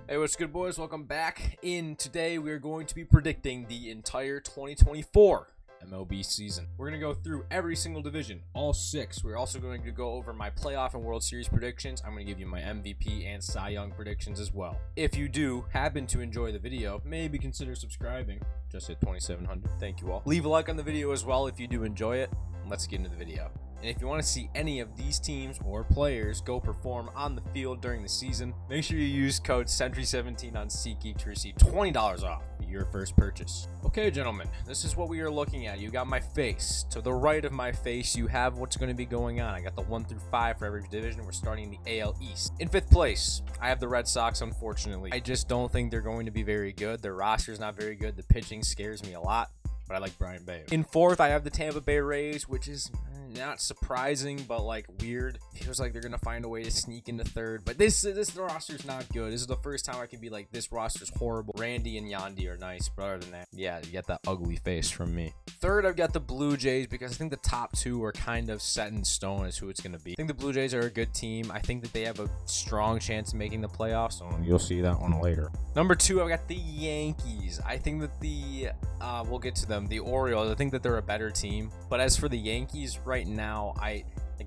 Hey, what's good, boys? Welcome back. Today we are going to be predicting the entire 2024 MLB season. We're going to go through every single division, all 6. We're also going to go over my playoff and World Series predictions. I'm going to give you my MVP and Cy Young predictions as well. If you do happen to enjoy the video, maybe consider subscribing. Just hit 2,700. Thank you all. Leave a like on the video as well if you do enjoy it. Let's get into the video. And if you want to see any of these teams or players go perform on the field during the season, make sure you use code SENTRY17 on SeatGeek to receive $20 off your first purchase. Okay, gentlemen, this is what we are looking at. You got my face. To the right of my face, you have what's going to be going on. I got the 1 through 5 for every division. We're starting the AL East. In 5th place, I have the Red Sox, unfortunately. I just don't think they're going to be very good. Their roster's not very good. The pitching scares me a lot, but I like Brian Bay. In 4th, I have the Tampa Bay Rays, which is not surprising, but like weird. Feels like they're gonna find a way to sneak into 3rd, but this roster's not good. This is the first time I can be like, this roster's horrible. Randy and Yandy are nice, but other than that, yeah, you get that ugly face from me. 3rd, I've got the Blue Jays, because I think the top 2 are kind of set in stone as who it's gonna be. I think the Blue Jays are a good team. I think that they have a strong chance of making the playoffs, so you'll see that one later. Number 2, I've got the Yankees. I think that we'll get to them, the Orioles. I think that they're a better team, but as for the Yankees right now,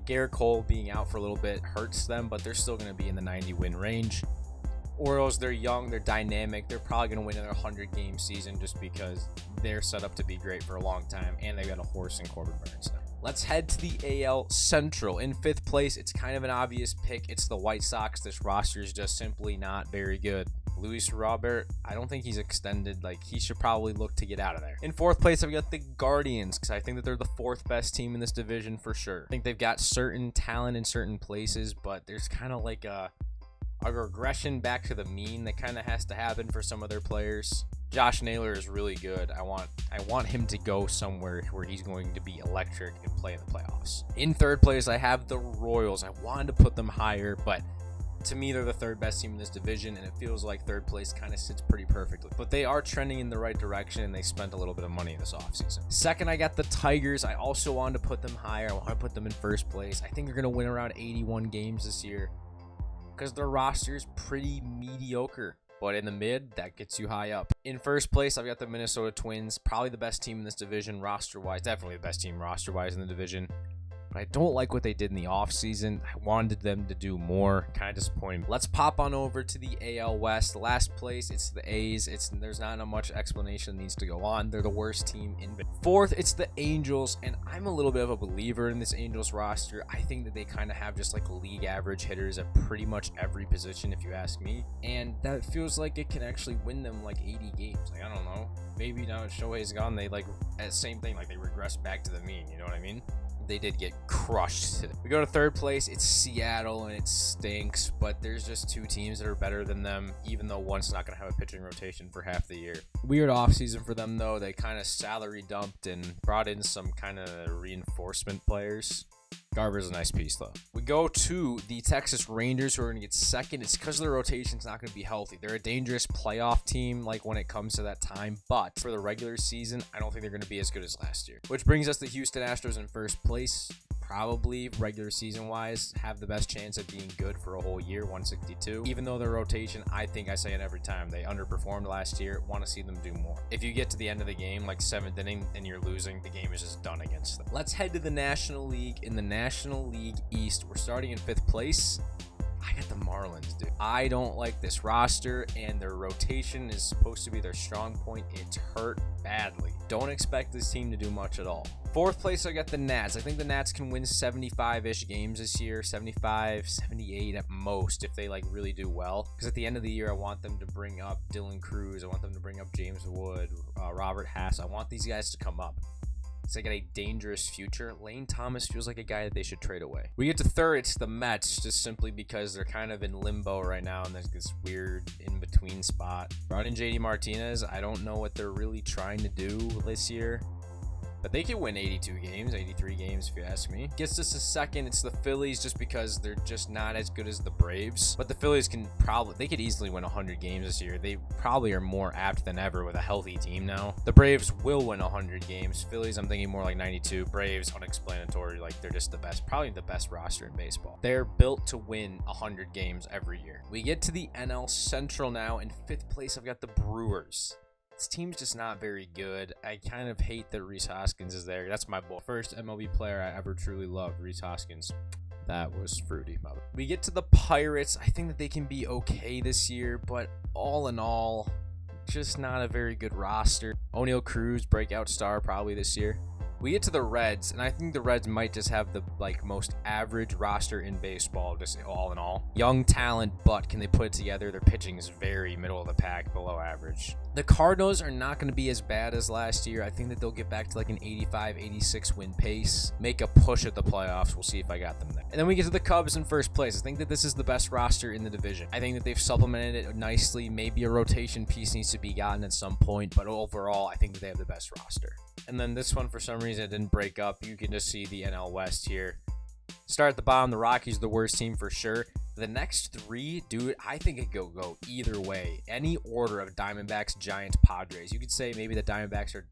Garrett Cole being out for a little bit hurts them, but they're still going to be in the 90-win range. Orioles, they're young, they're dynamic, they're probably going to win another 100-game season just because they're set up to be great for a long time, and they've got a horse in Corbin Burns now. Let's head to the AL Central. In 5th place, it's kind of an obvious pick. It's the White Sox. This roster is just simply not very good. Luis Robert, I don't think he's extended. Like, he should probably look to get out of there. In 4th place, I've got the Guardians, because I think that they're the 4th best team in this division for sure. I think they've got certain talent in certain places, but there's kind of like a regression back to the mean that kind of has to happen for some of their players. Josh Naylor is really good. I want him to go somewhere where he's going to be electric and play in the playoffs. In 3rd place, I have the Royals. I wanted to put them higher, but to me, they're the 3rd best team in this division, and it feels like 3rd place kind of sits pretty perfectly. But they are trending in the right direction, and they spent a little bit of money this offseason. 2nd, I got the Tigers. I also wanted to put them higher. I want to put them in 1st place. I think they're going to win around 81 games this year because their roster is pretty mediocre. But in the mid, that gets you high up. In 1st place, I've got the Minnesota Twins, probably the best team in this division roster-wise. Definitely the best team roster-wise in the division. But I don't like what they did in the offseason. I wanted them to do more. Kind of disappointing. Let's pop on over to the AL West. The last place, it's the A's. There's not much explanation that needs to go on. They're the worst team in it. 4th, it's the Angels, and I'm a little bit of a believer in this Angels roster. I think that they kind of have just like league average hitters at pretty much every position, if you ask me. And that feels like it can actually win them like 80 games. Like, I don't know. Maybe now that Shohei's gone, they same thing. Like, they regress back to the mean. You know what I mean? They did get crushed today. We go to 3rd place. It's Seattle, and it stinks, but there's just 2 teams that are better than them, even though one's not going to have a pitching rotation for half the year. Weird offseason for them, though. They kind of salary dumped and brought in some kind of reinforcement players. Garber's a nice piece, though. We go to the Texas Rangers, who are going to get 2nd. It's because their rotation's not going to be healthy. They're a dangerous playoff team, like when it comes to that time. But for the regular season, I don't think they're going to be as good as last year. Which brings us to Houston Astros in 1st place. Probably, regular season-wise, have the best chance of being good for a whole year, 162. Even though their rotation, I think I say it every time, they underperformed last year. Want to see them do more. If you get to the end of the game, like 7th inning, and you're losing, the game is just done against them. Let's head to the National League. In the National League East, we're starting in 5th place. I got the Marlins, dude. I don't like this roster, and their rotation is supposed to be their strong point. It's hurt badly. Don't expect this team to do much at all. 4th place, I got the Nats. I think the Nats can win 75-ish games this year, 75, 78 at most if they really do well. Because at the end of the year, I want them to bring up Dylan Cruz. I want them to bring up James Wood, Robert Hass. I want these guys to come up. They got a dangerous future. Lane Thomas feels like a guy that they should trade away. We get to 3rd, it's the Mets, just simply because they're kind of in limbo right now, and there's this weird in-between spot. Brought in JD Martinez. I don't know what they're really trying to do this year. but they could win 82 games, 83 games if you ask me. Gets us a second, it's the Phillies, just because they're just not as good as the Braves. But the Phillies they could easily win 100 games this year. They probably are more apt than ever with a healthy team now. The Braves will win 100 games. Phillies, I'm thinking more like 92. Braves, unexplanatory, like they're just the best, probably the best roster in baseball. They're built to win 100 games every year. We get to the NL Central now. In 5th place, I've got the Brewers. This team's just not very good. I kind of hate that Rhys Hoskins is there. That's my boy. First MLB player I ever truly loved, Rhys Hoskins. That was fruity. We get to the Pirates. I think that they can be okay this year, but all in all, just not a very good roster. O'Neal Cruz, breakout star probably this year. We get to the Reds, and I think the Reds might just have the most average roster in baseball, just all in all. Young talent, but can they put it together? Their pitching is very middle of the pack, below average. The Cardinals are not going to be as bad as last year. I think that they'll get back to like an 85, 86 win pace, make a push at the playoffs. We'll see if I got them there. And then we get to the Cubs in 1st place. I think that this is the best roster in the division. I think that they've supplemented it nicely. Maybe a rotation piece needs to be gotten at some point, but overall, I think that they have the best roster. And then this one, for some reason, it didn't break up. You can just see the NL West here. Start at the bottom. The Rockies are the worst team for sure. The next 3, dude, I think it could go either way. Any order of Diamondbacks, Giants, Padres. You could say maybe the Diamondbacks are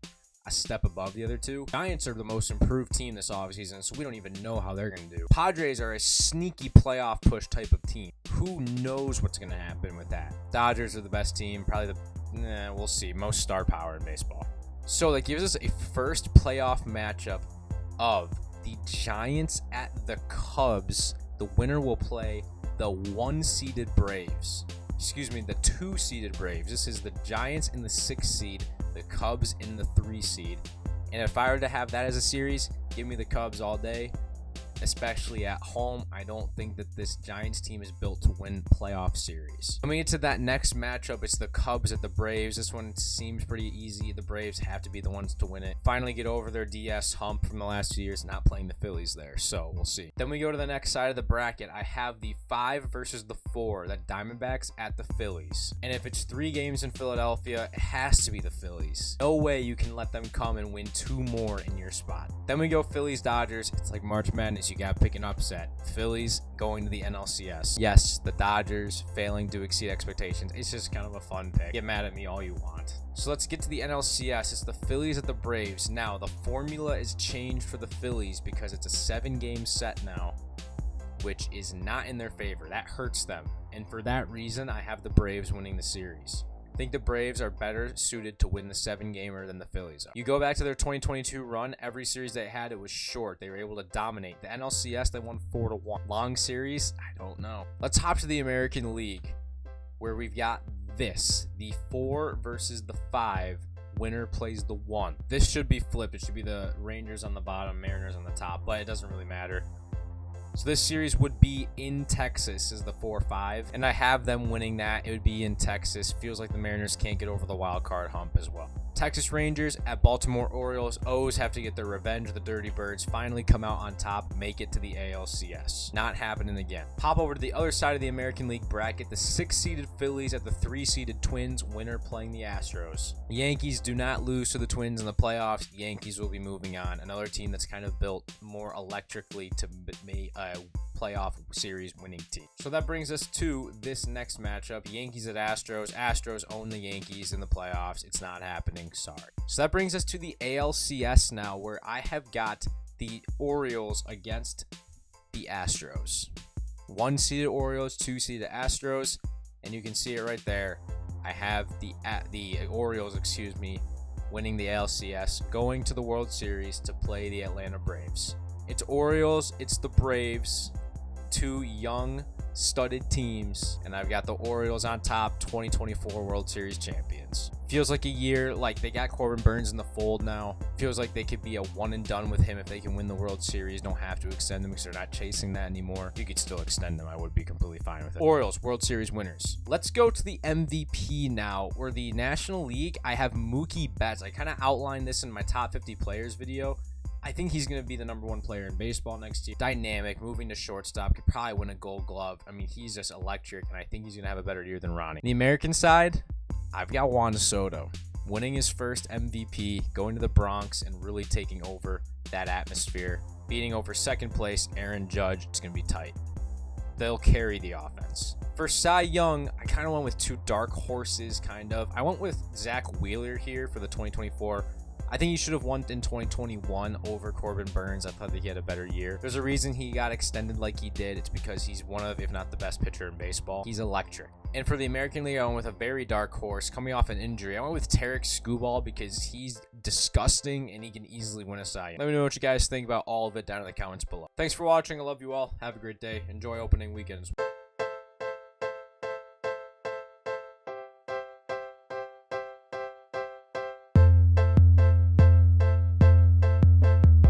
a step above the other 2. Giants are the most improved team this offseason, so we don't even know how they're going to do. Padres are a sneaky playoff push type of team. Who knows what's going to happen with that? Dodgers are the best team. Probably we'll see. Most star power in baseball. So that gives us a first playoff matchup of the Giants at the Cubs. The winner will play the 1-seeded Braves. Excuse me, the 2-seeded Braves. This is the Giants in the 6th seed, the Cubs in the 3 seed. And if I were to have that as a series, give me the Cubs all day. Especially at home, I don't think that this Giants team is built to win playoff series. When we get to that next matchup, it's the Cubs at the Braves. This one seems pretty easy. The Braves have to be the ones to win it. Finally get over their DS hump from the last 2 years, not playing the Phillies there. So we'll see. Then we go to the next side of the bracket. I have the 5 versus the 4, the Diamondbacks at the Phillies. And if it's 3 games in Philadelphia, it has to be the Phillies. No way you can let them come and win 2 more in your spot. Then we go Phillies Dodgers. It's like March Madness. You got to pick an upset. Phillies going to the NLCS. Yes, the Dodgers failing to exceed expectations. It's just kind of a fun pick. Get mad at me all you want. So let's get to the NLCS. It's the Phillies at the Braves. Now, the formula is changed for the Phillies because it's a 7-game set now, which is not in their favor. That hurts them. And for that reason, I have the Braves winning the series. I think the Braves are better suited to win the 7-gamer than the Phillies are. You go back to their 2022 run, every series they had, it was short. They were able to dominate. The NLCS, they won 4-1. Long series? I don't know. Let's hop to the American League, where we've got the 4 versus the 5. Winner plays the 1. This should be flipped. It should be the Rangers on the bottom, Mariners on the top, but it doesn't really matter. So this series would be in Texas is the 4-5, and I have them winning that. It would be in Texas. Feels like the Mariners can't get over the wild card hump as well. Texas Rangers at Baltimore Orioles. O's have to get their revenge. The Dirty Birds finally come out on top, make it to the ALCS. Not happening again. Pop over to the other side of the American League bracket. The 6-seeded Phillies at the 3-seeded Twins. Winner playing the Astros. The Yankees do not lose to the Twins in the playoffs. The Yankees will be moving on. Another team that's kind of built more electrically to be a playoff series winning team. So that brings us to this next matchup. Yankees at Astros. Astros own the Yankees in the playoffs. It's not happening. Sorry. So that brings us to the ALCS now, where I have got the Orioles against the Astros. 1-seeded Orioles, 2-seeded Astros, and you can see it right there. I have the Orioles, winning the ALCS, going to the World Series to play the Atlanta Braves. It's Orioles, it's the Braves, 2 young, studded teams, and I've got the Orioles on top, 2024 World Series champions. Feels like a year, like they got Corbin Burns in the fold now. Feels like they could be a one and done with him if they can win the World Series. Don't have to extend them because they're not chasing that anymore. You could still extend them. I would be completely fine with it. Orioles, World Series winners. Let's go to the MVP now, where the National League, I have Mookie Betts. I kind of outlined this in my top 50 players video. I think he's going to be the #1 player in baseball next year. Dynamic, moving to shortstop, could probably win a Gold Glove. I mean, he's just electric, and I think he's going to have a better year than Ronnie. The American side, I've got Juan Soto. winning his first MVP, going to the Bronx and really taking over that atmosphere, beating over second place Aaron Judge. It's going to be tight. They'll carry the offense. For Cy Young, I kind of went with two dark horses, kind of. I went with Zach Wheeler here for the 2024. I think he should have won in 2021 over Corbin Burns. I thought that he had a better year. There's a reason he got extended like he did. It's because he's one of, if not the best pitcher in baseball. He's electric. And for the American League, I went with a very dark horse coming off an injury. I went with Tarek Skubal because he's disgusting and he can easily win a Cy Young. Let me know what you guys think about all of it down in the comments below. Thanks for watching. I love you all. Have a great day. Enjoy opening weekends.